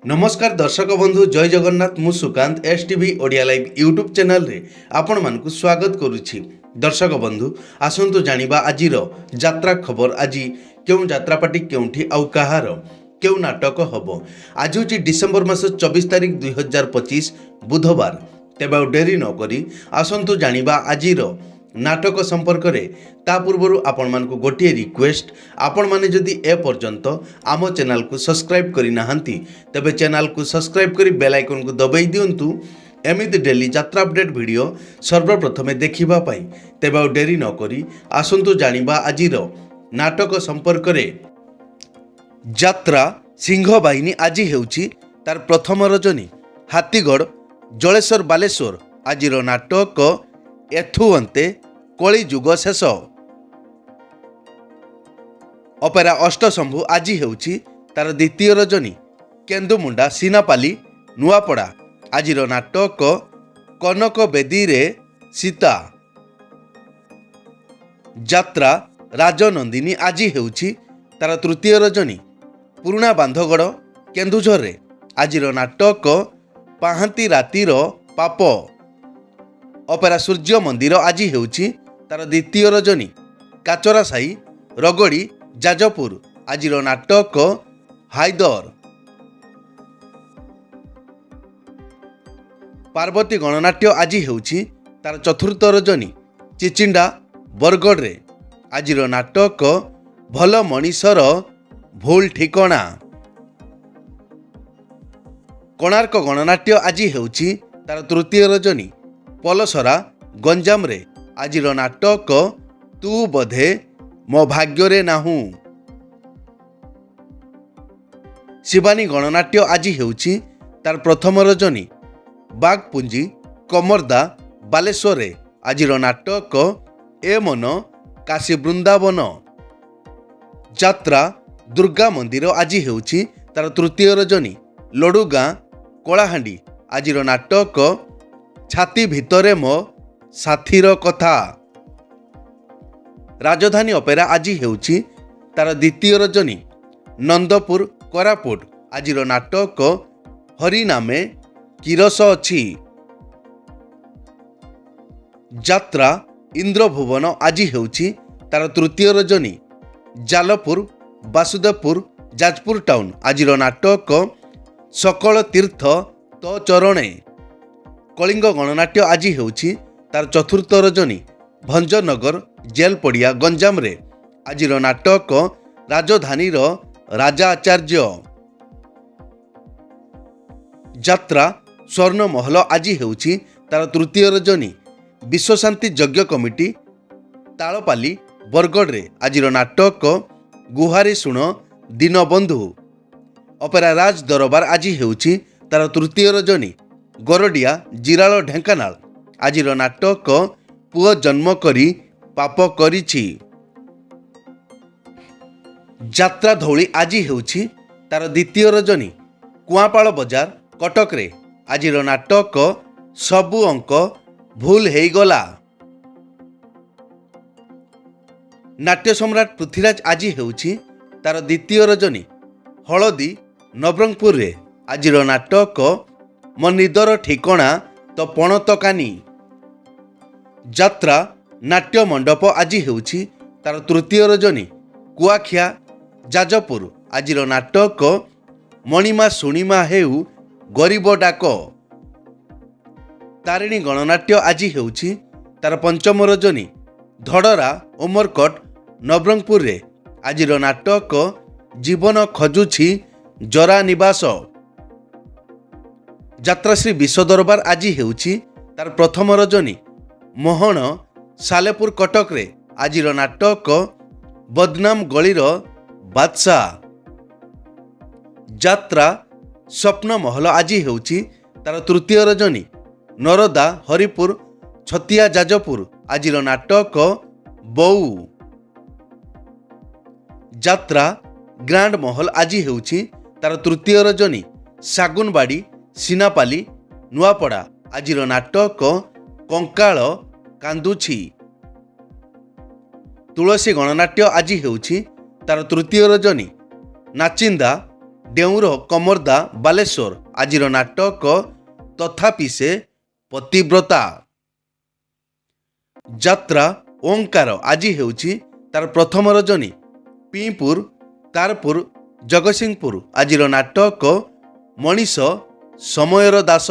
नमस्कार दर्शक बंधु जय जगन्नाथ मु Sukant STV Odia live YouTube channel रे आपण मानकु स्वागत करुछि। दर्शक बंधु आसंतु जानिबा आजिर यात्रा खबर। आज केउ यात्रा पार्टी केउठी आउ कहार केउ नाटक हबो। आज होछि डिसेंबर मास 24 तारिख 2025 बुधवार। तेबे आउ डेरी न करी आसंतु जानिबा आजिर नाटक संपर्क रे। ता पूर्व आपण मानकु गोटे रिक्वेस्ट, आपण माने जदि ए पर्यंत आम चैनल को सब्सक्राइब करि नाहंती तेबे चैनल को सब्सक्राइब करी बेल आइकन को दबाई दियंतु एमिति डेली यात्रा अपडेट वीडियो सर्वप्रथमे देखिबा पाई। तेबे आउ डेरी न करी आसंतु जानिबा आजिर नाटक संपर्क रे। यात्रा सिंह बाहिनी आज हेउछि तार प्रथम रजनी। हाथीगढ़ जलेश्वर बालेश्वर आजिर नाटक एथु अंते कली जुग शेष। अपेरा अष्टशंभु आज हेउछि तार द्वितीय रजनी। केन्दुमुंडा सीनापाली नुआपड़ा आजिर नाटक कनक बेदी रे सीता। यात्रा राजनंदिनी आज हेउछि तार तृतीय रजनी। पुराणा बांधगढ़ केन्दुझर रे आजिर नाटक पाहांती रातिर पाप। अपेरा सूर्य मंदिर आज हेउछि तार द्वितीय रजनी। काचरा साई रगड़ी जाजपुर आजिर नाटक हायदर। पार्वती गणनाट्य आज हेउछि तार चतुर्थ रजनी। चिचिंडा बरगढ़ रे आजिर नाटक भल मनीषर भूल ठिकणा। कोणार्क गणनाट्य आज हेउछि तार तृतीय रजनी। पलसरा गंजाम रे आजिर नाटक तू बधे मो भाग्य रे नाहू। शिवानी गणनाट्य आज हेउछि तार प्रथम रजनी। बागपुंजी कमरदा बालेश्वर रे आजिर नाटक ए मन काशी वृंदावन। यात्रा दुर्गा मंदिर आज हेउछि तार तृतीय रजनी। लडुगाँ कलाहांडी आजिर नाटक छाती भितरे मो साथीर कथा। राजधानी अपेरा आज हेउछि तार द्वितीय रजनी। नंदपुर कोरापुट आजिर नाटक हरि नामे किरस अछि। यात्रा इंद्रभुवन आज हेउछि तार तृतीय रजनी। जालपुर वासुदेवपुर जाजपुर टाउन आजिर नाटक सकल तीर्थ तो चरणे। कलिंग गणनाट्य आज हेउछि तार चतुर्थ रजनी। भंजनगर जेल पड़िया गंजाम रे आजिर नाटक राजधानी राजा आचार्य। यात्रा स्वर्ण महल आज हेउछि तार तृतीय रजनी। विश्वशांति यज्ञ कमिटी तालपाली बरगढ़ रे आजिर नाटक गुहारी शुण दीनबंधु। अपेरा राज दरबार आज हेउछि तार तृतीय रजनी। गरडिया जिराल ढेंकानाल आजिर नाटक पुओ जन्म करी पाप करिछि। यात्रा धौली आज हेउछि तार द्वितीय रजनी। कुआपाड़ बजार कटक रे आजिर नाटक सबु अंक भूल हेगला। नाट्य सम्राट पृथ्वीराज आज हेउछि तार द्वितीय रजनी। हलदी नवरंगपुर रे आजिर नाटक मो निदर ठिकणा तो पणतकानी। यात्रा नाट्य मंडप आज हेउछि तार तृतीय रजनी। कुआखिया जाजपुर आजिर नाटक मणिमा शुणिमा हेउ गरीब डाक। तारिणी गणनाट्य आज हेउछि तार पंचम रजनी। धड़रा उमरकट नवरंगपुर रे आजिर नाटक जीवन खजुछि जरा निवास। यात्राश्री विश्व दरबार आज हेउछि तार प्रथम रजनी। मोहन सालेपुर कटक रे आजिर नाटक बदनाम गलीर बादशाह। यात्रा स्वप्न महल आज हेउछि तार तृतीय रजनी। नरदा हरिपुर छतिया जाजपुर आजिर नाटक बऊ। यात्रा ग्रांड महल आज हेउछि तार तृतीय रजनी। सागुनबाड़ी सीनापाली नुआपड़ा आजिर नाटक कंकाल कांदुछि। तुलसी गणनाट्य आज हेउछि तार तृतीय रजनी। नाचिंदा ଡେଉଁର କମର୍ଦା ବାଲେଶ୍ୱର ଆଜିର ନାଟକ ତଥାପି ସେ ପତିବ୍ରତା। ଯାତ୍ରା ଓଙ୍କାର ଆଜି ହେଉଛି ତାର ପ୍ରଥମ ରଜନୀ ପିଁପୁର ତାରପୁର ଜଗତସିଂହପୁର ଆଜିର ନାଟକ ମଣିଷ ସମୟର ଦାସ।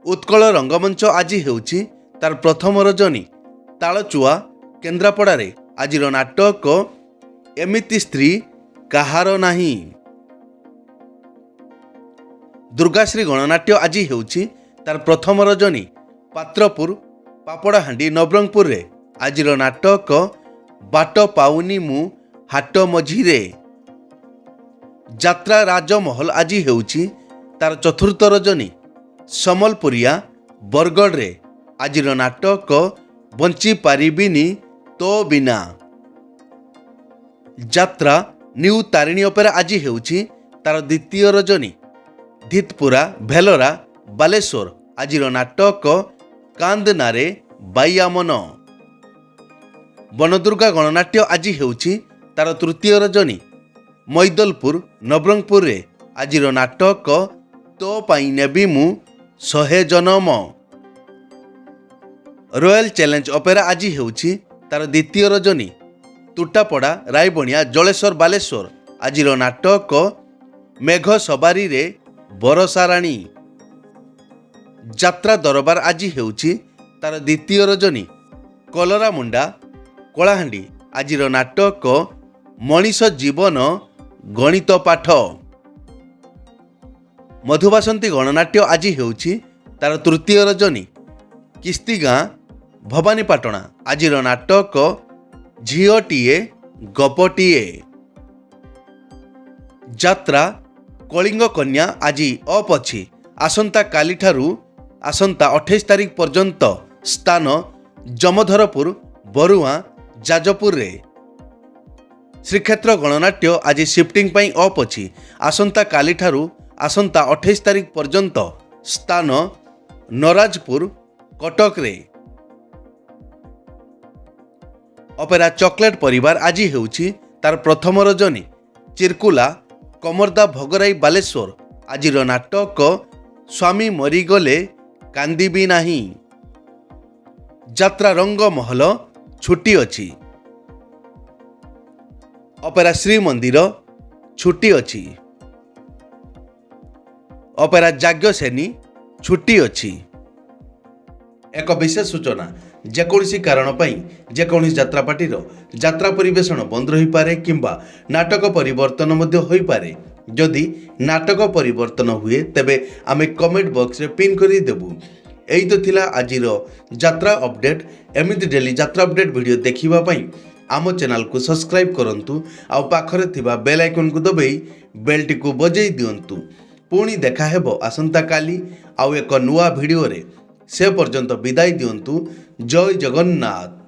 ଉତ୍କଳ ରଙ୍ଗମଞ୍ଚ ଆଜି ହେଉଛି ତାର ପ୍ରଥମ ରଜନୀ ତାଳଚୁଆ କେନ୍ଦ୍ରାପଡ଼ାରେ ଆଜିର ନାଟକ ଏମିତି ସ୍ତ୍ରୀ କାହାର ନାହିଁ। ଦୁର୍ଗାଶ୍ରୀ ଗଣନାଟ୍ୟ ଆଜି ହେଉଛି ତାର ପ୍ରଥମ ରଜନୀ ପାତ୍ରପୁର ପାପଡ଼ାହାଣ୍ଡି ନବରଙ୍ଗପୁରରେ ଆଜିର ନାଟକ ବାଟ ପାଉନି ମୁଁ ହାଟ ମଝିରେ। ଯାତ୍ରା ରାଜମହଲ ଆଜି ହେଉଛି ତାର ଚତୁର୍ଥ ରଜନୀ ସମ୍ବଲପୁରିଆ ବରଗଡ଼ରେ ଆଜିର ନାଟକ ବଞ୍ଚି ପାରିବିନି ତୋ ବିନା। ଯାତ୍ରା ନ୍ୟୁ ତାରିଣୀ ଅପେରା ଆଜି ହେଉଛି ତାର ଦ୍ୱିତୀୟ ରଜନୀ ଧିତପୁରା ଭେଲରା ବାଲେଶ୍ୱର ଆଜିର ନାଟକ କାନ୍ଦନାରେ ବାଇଆମନ। ବନଦୁର୍ଗା ଗଣନାଟ୍ୟ ଆଜି ହେଉଛି ତାର ତୃତୀୟ ରଜନୀ ମୈଦଲପୁର ନବରଙ୍ଗପୁରରେ ଆଜିର ନାଟକ ତୋ ପାଇଁ ନେବି ମୁଁ 100 ଜନମ। ରୟାଲ ଚ୍ୟାଲେଞ୍ଜ ଅପେରା ଆଜି ହେଉଛି ତାର ଦ୍ୱିତୀୟ ରଜନୀ ତୁଟାପଡ଼ା ରାୟବଣିଆ ଜଳେଶ୍ୱର ବାଲେଶ୍ୱର ଆଜିର ନାଟକ ମେଘ ସବାରିରେ ବରଷାରାଣୀ। ଯାତ୍ରା ଦରବାର ଆଜି ହେଉଛି ତାର ଦ୍ୱିତୀୟ ରଜନୀ କଲରାମୁଣ୍ଡା କଳାହାଣ୍ଡି ଆଜିର ନାଟକ ମଣିଷ ଜୀବନ ଗଣିତ ପାଠ। ମଧୁବାସନ୍ତୀ ଗଣନାଟ୍ୟ ଆଜି ହେଉଛି ତାର ତୃତୀୟ ରଜନୀ କିସ୍ତିଗାଁ ଭବାନୀପାଟଣା ଆଜିର ନାଟକ ଝିଅଟିଏ ଗପଟିଏ। ଯାତ୍ରା କଳିଙ୍ଗ କନ୍ୟା ଆଜି ଅଫ୍ ଅଛି ଆସନ୍ତାକାଲିଠାରୁ ଆସନ୍ତା 28 ତାରିଖ ପର୍ଯ୍ୟନ୍ତ ସ୍ଥାନ ଜମଧରପୁର ବରୁଆଁ ଯାଜପୁରରେ। ଶ୍ରୀକ୍ଷେତ୍ର ଗଣନାଟ୍ୟ ଆଜି ସିଫ୍ଟିଂ ପାଇଁ ଅଫ୍ ଅଛି ଆସନ୍ତାକାଲିଠାରୁ ଆସନ୍ତା 28 ତାରିଖ ପର୍ଯ୍ୟନ୍ତ ସ୍ଥାନ ନରାଜପୁର କଟକରେ। ଅପେରା ଚକୋଲେଟ୍ ପରିବାର ଆଜି ହେଉଛି ତାର ପ୍ରଥମ ରଜନୀ ଚିର୍କୁଲା କମର୍ଦା ଭୋଗରାଇ ବାଲେଶ୍ୱର ଆଜିର ନାଟକ ସ୍ୱାମୀ ମରିଗଲେ କାନ୍ଦିବି ନାହିଁ। ଯାତ୍ରା ରଙ୍ଗମହଲ ଛୁଟି ଅଛି ଅପେରା ଶ୍ରୀମନ୍ଦିର ଛୁଟି ଅଛି ଅପେରା ଯାଜ୍ଞସେନୀ ଛୁଟି ଅଛି। ଏକ ବିଶେଷ ସୂଚନା ଯେକୌଣସି କାରଣ ପାଇଁ ଯେକୌଣସି ଯାତ୍ରାପାର୍ଟିର ଯାତ୍ରା ପରିବେଷଣ ବନ୍ଦ ରହିପାରେ କିମ୍ବା ନାଟକ ପରିବର୍ତ୍ତନ ମଧ୍ୟ ହୋଇପାରେ। ଯଦି ନାଟକ ପରିବର୍ତ୍ତନ ହୁଏ ତେବେ ଆମେ କମେଣ୍ଟ ବକ୍ସରେ ପିନ୍ କରିଦେବୁ। ଏଇ ତ ଥିଲା ଆଜିର ଯାତ୍ରା ଅପଡେଟ୍। ଏମିତି ଡେଲି ଯାତ୍ରା ଅପଡେଟ୍ ଭିଡ଼ିଓ ଦେଖିବା ପାଇଁ ଆମ ଚ୍ୟାନେଲକୁ ସବସ୍କ୍ରାଇବ୍ କରନ୍ତୁ ଆଉ ପାଖରେ ଥିବା ବେଲ୍ ଆଇକନ୍କୁ ଦବାଇ ବେଲ୍ଟିକୁ ବଜାଇ ଦିଅନ୍ତୁ। ପୁଣି ଦେଖା ହେବ ଆସନ୍ତାକାଲି ଆଉ ଏକ ନୂଆ ଭିଡ଼ିଓରେ। ସେ ପର୍ଯ୍ୟନ୍ତ ବିଦାୟ ଦିଅନ୍ତୁ। ଜୟ ଜଗନ୍ନାଥ।